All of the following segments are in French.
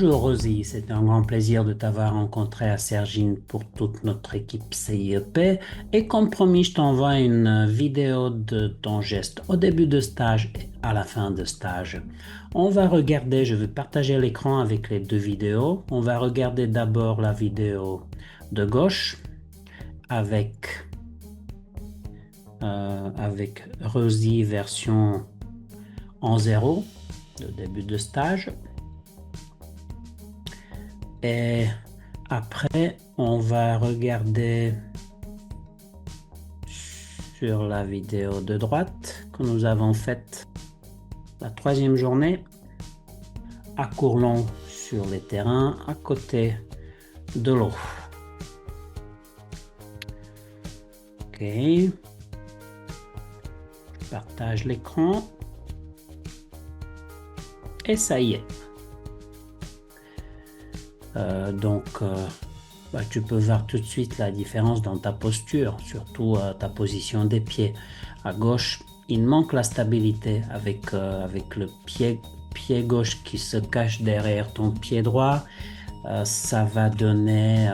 Bonjour Rosie, c'est un grand plaisir de t'avoir rencontré à Cergine pour toute notre équipe CIEP. Et comme promis, je t'envoie une vidéo de ton geste au début de stage et à la fin de stage. On va regarder, je vais partager l'écran avec les deux vidéos. On va regarder d'abord la vidéo de gauche avec, avec Rosie version en zéro, le début de stage. Et après, on va regarder sur la vidéo de droite que nous avons faite la troisième journée à Courlon sur les terrains à côté de l'eau. Ok, je partage l'écran et ça y est. Tu peux voir tout de suite la différence dans ta posture, surtout ta position des pieds. À gauche, il manque la stabilité avec le pied gauche qui se cache derrière ton pied droit. Ça va donner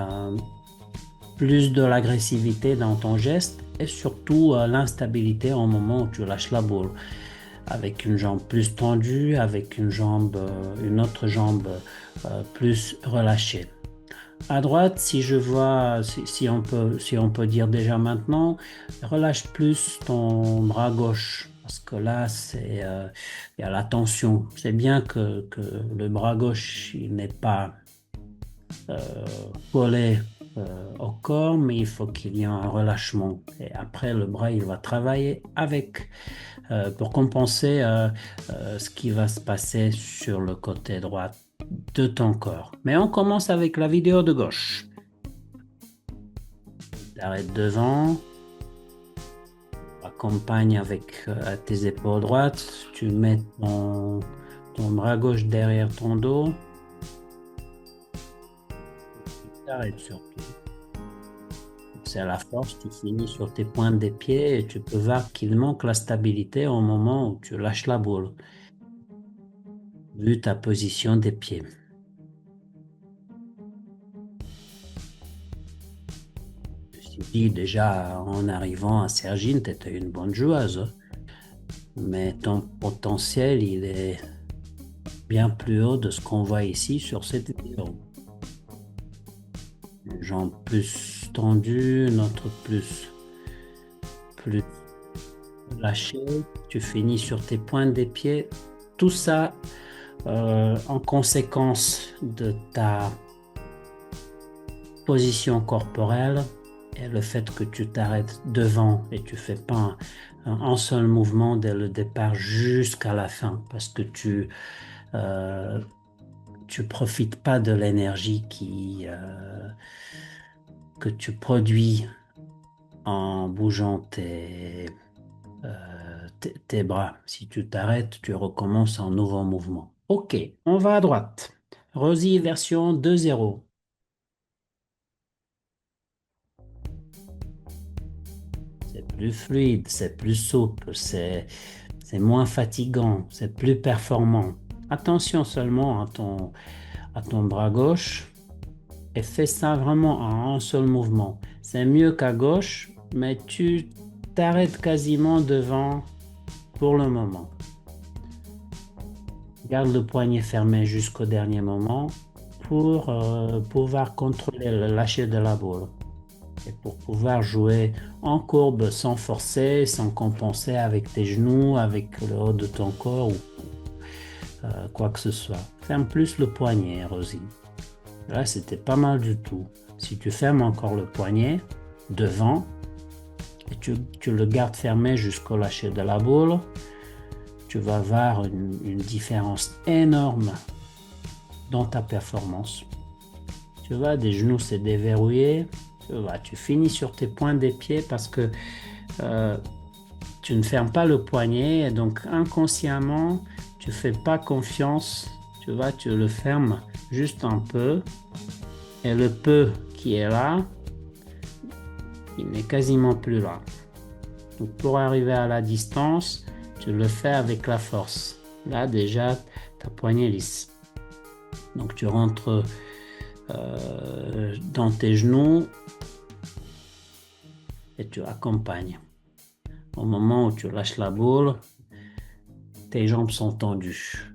plus de l'agressivité dans ton geste et surtout l'instabilité au moment où tu lâches la boule. Avec une jambe plus tendue, avec une autre jambe plus relâchée. À droite, si je vois, si on peut dire déjà maintenant, relâche plus ton bras gauche. Parce que là, il y a la tension. C'est bien que le bras gauche, il n'est pas euh, collé au corps, mais il faut qu'il y ait un relâchement. Et après, le bras, il va travailler pour compenser ce qui va se passer sur le côté droit de ton corps. Mais on commence avec la vidéo de gauche. T'arrêtes devant, accompagne avec tes épaules droites, tu mets ton bras gauche derrière ton dos, tu t'arrêtes surtout. C'est à la force, tu finis sur tes pointes des pieds et tu peux voir qu'il manque la stabilité au moment où tu lâches la boule, vu ta position des pieds. Ceci dit, déjà en arrivant à Cergine, tu étais une bonne joueuse, mais ton potentiel, il est bien plus haut de ce qu'on voit ici sur cette vidéo. Une jambe plus tendue, une autre plus lâchée. Tu finis sur tes pointes des pieds. Tout ça en conséquence de ta position corporelle et le fait que tu t'arrêtes devant et tu fais pas un seul mouvement dès le départ jusqu'à la fin parce que euh, tu profites pas de l'énergie que tu produis en bougeant tes bras. Si tu t'arrêtes, tu recommences un nouveau mouvement. Ok, on va à droite. Rosie version 2.0. C'est plus fluide, c'est plus souple, c'est moins fatigant, c'est plus performant. Attention seulement à ton bras gauche et fais ça vraiment en un seul mouvement. C'est mieux qu'à gauche, mais tu t'arrêtes quasiment devant pour le moment. Garde le poignet fermé jusqu'au dernier moment pour pouvoir contrôler le lâcher de la boule et pour pouvoir jouer en courbe sans forcer, sans compenser avec tes genoux, avec le haut de ton corps ou quoi que ce soit. Ferme plus le poignet, Rosie. Là, c'était pas mal du tout. Si tu fermes encore le poignet devant et tu le gardes fermé jusqu'au lâcher de la boule, tu vas voir une différence énorme dans ta performance. Tu vois, des genoux, c'est déverrouillé. Tu finis sur tes pointes des pieds parce que euh, tu ne fermes pas le poignet et donc inconsciemment, tu fais pas confiance. Tu vois, tu le fermes juste un peu et le peu qui est là, il n'est quasiment plus là. Donc pour arriver à la distance, tu le fais avec la force. Là déjà, ta poignée lisse. Donc tu rentres dans tes genoux et tu accompagnes. Au moment où tu lâches la boule, tes jambes sont tendues.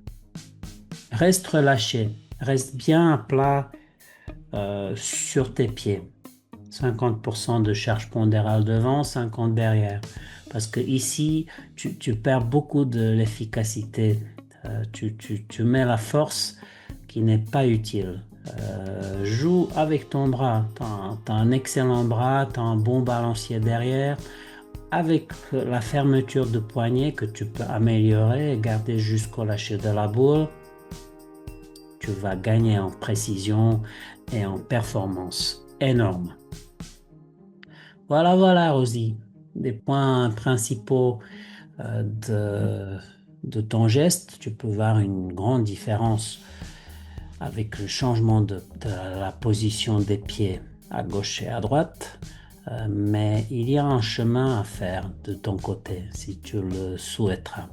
Reste relâché, reste bien à plat sur tes pieds. 50% de charge pondérale devant, 50% derrière. Parce que ici, tu perds beaucoup de l'efficacité. Tu mets la force qui n'est pas utile. Joue avec ton bras. Tu as un excellent bras, tu as un bon balancier derrière. Avec la fermeture de poignet que tu peux améliorer et garder jusqu'au lâcher de la boule, tu vas gagner en précision et en performance énorme. Voilà, Rosie, des points principaux de ton geste. Tu peux voir une grande différence avec le changement de la position des pieds à gauche et à droite. Mais il y a un chemin à faire de ton côté si tu le souhaiteras.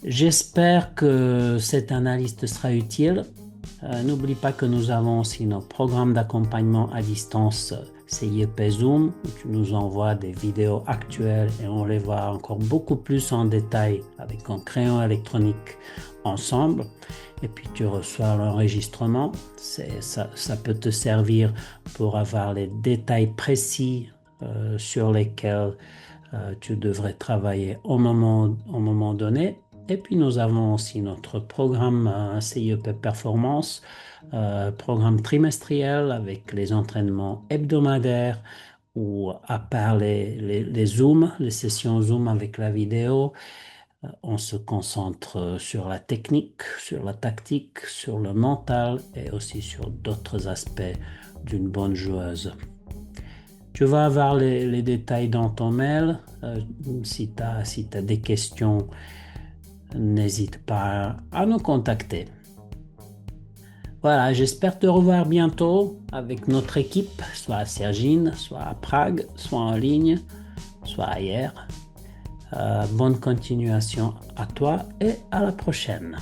J'espère que cette analyse te sera utile. N'oublie pas que nous avons aussi nos programmes d'accompagnement à distance CIEP Zoom, où tu nous envoies des vidéos actuelles et on les voit encore beaucoup plus en détail avec un crayon électronique ensemble. Et puis tu reçois l'enregistrement. Ça peut te servir pour avoir les détails précis sur lesquels tu devrais travailler au moment donné. Et puis nous avons aussi notre programme CIEP Performance, programme trimestriel avec les entraînements hebdomadaires ou à part les Zooms, les sessions Zoom avec la vidéo, on se concentre sur la technique, sur la tactique, sur le mental et aussi sur d'autres aspects d'une bonne joueuse. Tu vas avoir les détails dans ton mail. Si tu as des questions, n'hésite pas à nous contacter. Voilà, j'espère te revoir bientôt avec notre équipe, soit à Cergine, soit à Prague, soit en ligne, soit ailleurs. Bonne continuation à toi et à la prochaine.